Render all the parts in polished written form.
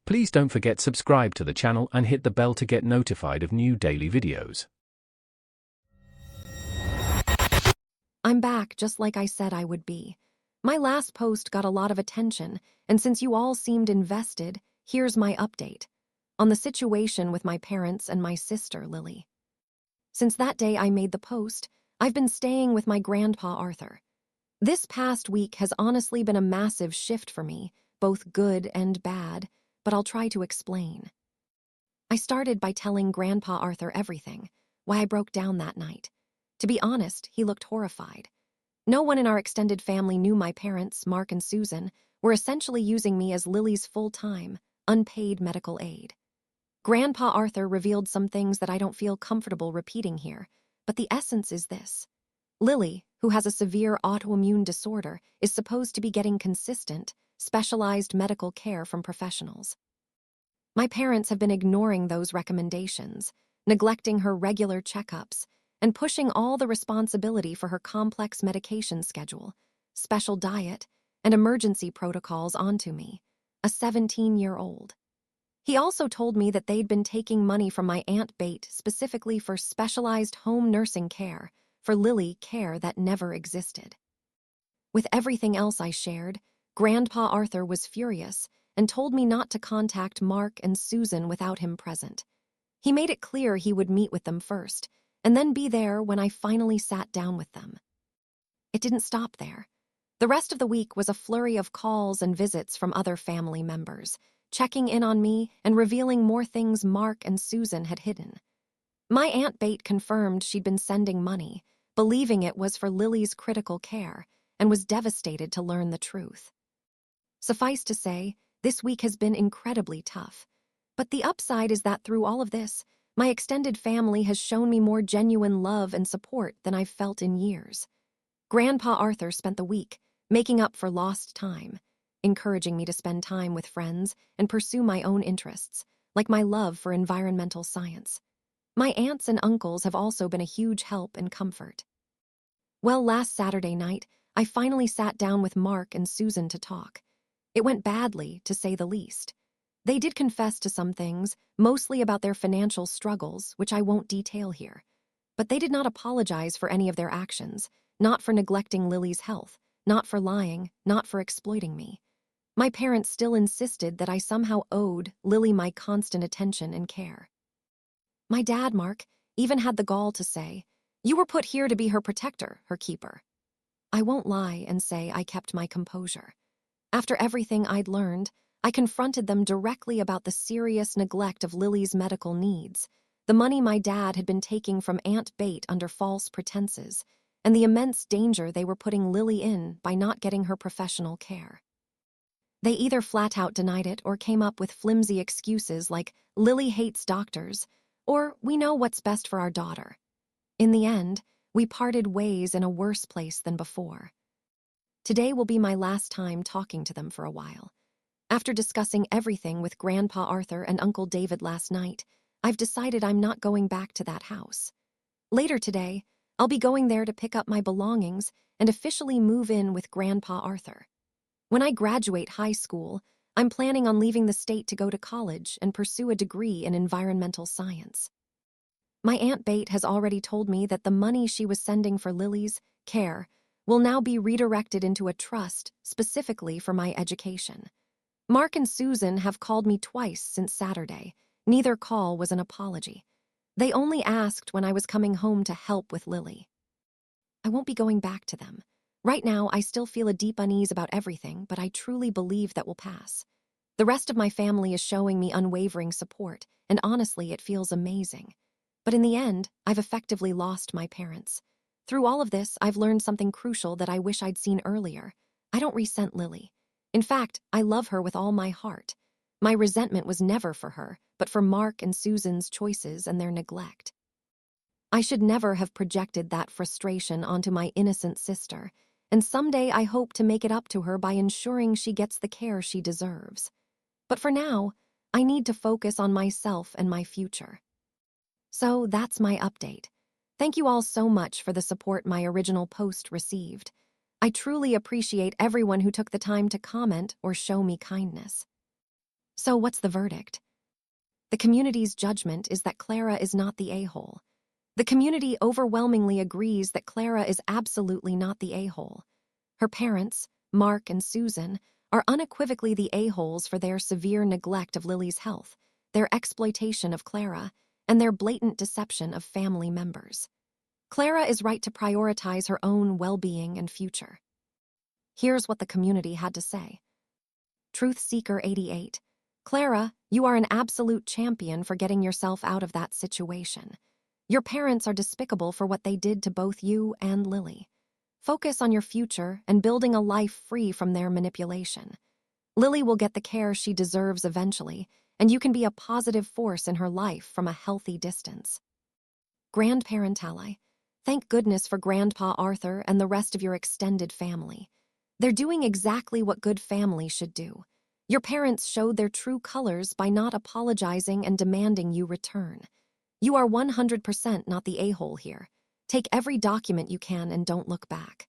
Please don't forget subscribe to the channel and hit the bell to get notified of new daily videos. I'm back just like I said I would be. My last post got a lot of attention, and since you all seemed invested, here's my update on the situation with my parents and my sister, Lily. Since that day I made the post, I've been staying with my grandpa Arthur. This past week has honestly been a massive shift for me, both good and bad, but I'll try to explain. I started by telling Grandpa Arthur everything, why I broke down that night. To be honest, he looked horrified. No one in our extended family knew my parents, Mark and Susan, were essentially using me as Lily's full-time, unpaid medical aid. Grandpa Arthur revealed some things that I don't feel comfortable repeating here, but the essence is this. Lily, who has a severe autoimmune disorder, is supposed to be getting consistent, specialized medical care from professionals. My parents have been ignoring those recommendations, neglecting her regular checkups, and pushing all the responsibility for her complex medication schedule, special diet, and emergency protocols onto me, a 17-year-old. He also told me that they'd been taking money from my Aunt Bate specifically for specialized home nursing care, for Lily care that never existed. With everything else I shared, Grandpa Arthur was furious and told me not to contact Mark and Susan without him present. He made it clear he would meet with them first, and then be there when I finally sat down with them. It didn't stop there. The rest of the week was a flurry of calls and visits from other family members, checking in on me and revealing more things Mark and Susan had hidden. My Aunt Bate confirmed she'd been sending money, believing it was for Lily's critical care, and was devastated to learn the truth. Suffice to say, this week has been incredibly tough. But the upside is that through all of this, my extended family has shown me more genuine love and support than I've felt in years. Grandpa Arthur spent the week making up for lost time, encouraging me to spend time with friends and pursue my own interests, like my love for environmental science. My aunts and uncles have also been a huge help and comfort. Well, last Saturday night, I finally sat down with Mark and Susan to talk. It went badly, to say the least. They did confess to some things, mostly about their financial struggles, which I won't detail here. But they did not apologize for any of their actions, not for neglecting Lily's health, not for lying, not for exploiting me. My parents still insisted that I somehow owed Lily my constant attention and care. My dad, Mark, even had the gall to say, "You were put here to be her protector, her keeper." I won't lie and say I kept my composure. After everything I'd learned, I confronted them directly about the serious neglect of Lily's medical needs, the money my dad had been taking from Aunt Bate under false pretenses, and the immense danger they were putting Lily in by not getting her professional care. They either flat out denied it or came up with flimsy excuses like, "Lily hates doctors," or "We know what's best for our daughter." In the end, we parted ways in a worse place than before. Today will be my last time talking to them for a while. After discussing everything with Grandpa Arthur and Uncle David last night, I've decided I'm not going back to that house. Later today, I'll be going there to pick up my belongings and officially move in with Grandpa Arthur. When I graduate high school, I'm planning on leaving the state to go to college and pursue a degree in environmental science. My Aunt Bate has already told me that the money she was sending for Lily's care will now be redirected into a trust specifically for my education. Mark and Susan have called me twice since Saturday. Neither call was an apology. They only asked when I was coming home to help with Lily. I won't be going back to them. Right now, I still feel a deep unease about everything, but I truly believe that will pass. The rest of my family is showing me unwavering support, and honestly, it feels amazing. But in the end, I've effectively lost my parents. Through all of this, I've learned something crucial that I wish I'd seen earlier. I don't resent Lily. In fact, I love her with all my heart. My resentment was never for her, but for Mark and Susan's choices and their neglect. I should never have projected that frustration onto my innocent sister, and someday I hope to make it up to her by ensuring she gets the care she deserves. But for now, I need to focus on myself and my future. So that's my update. Thank you all so much for the support my original post received. I truly appreciate everyone who took the time to comment or show me kindness. So what's the verdict? The community's judgment is that Clara is not the a-hole. The community overwhelmingly agrees that Clara is absolutely not the a-hole. Her parents, Mark and Susan, are unequivocally the a-holes for their severe neglect of Lily's health, their exploitation of Clara, and their blatant deception of family members. Clara is right to prioritize her own well-being and future. Here's what the community had to say. Truth Seeker 88. Clara, you are an absolute champion for getting yourself out of that situation. Your parents are despicable for what they did to both you and Lily. Focus on your future and building a life free from their manipulation. Lily will get the care she deserves eventually, and you can be a positive force in her life from a healthy distance. Grandparent ally. Thank goodness for Grandpa Arthur and the rest of your extended family. They're doing exactly what good family should do. Your parents showed their true colors by not apologizing and demanding you return. You are 100% not the a-hole here. Take every document you can and don't look back.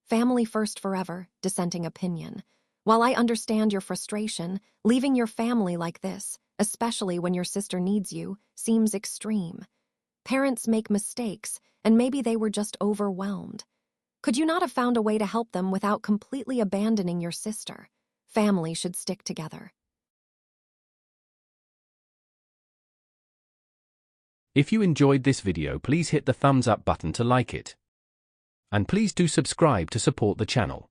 Family first forever, dissenting opinion. While I understand your frustration, leaving your family like this, especially when your sister needs you, seems extreme. Parents make mistakes, and maybe they were just overwhelmed. Could you not have found a way to help them without completely abandoning your sister? Family should stick together. If you enjoyed this video, please hit the thumbs up button to like it. And please do subscribe to support the channel.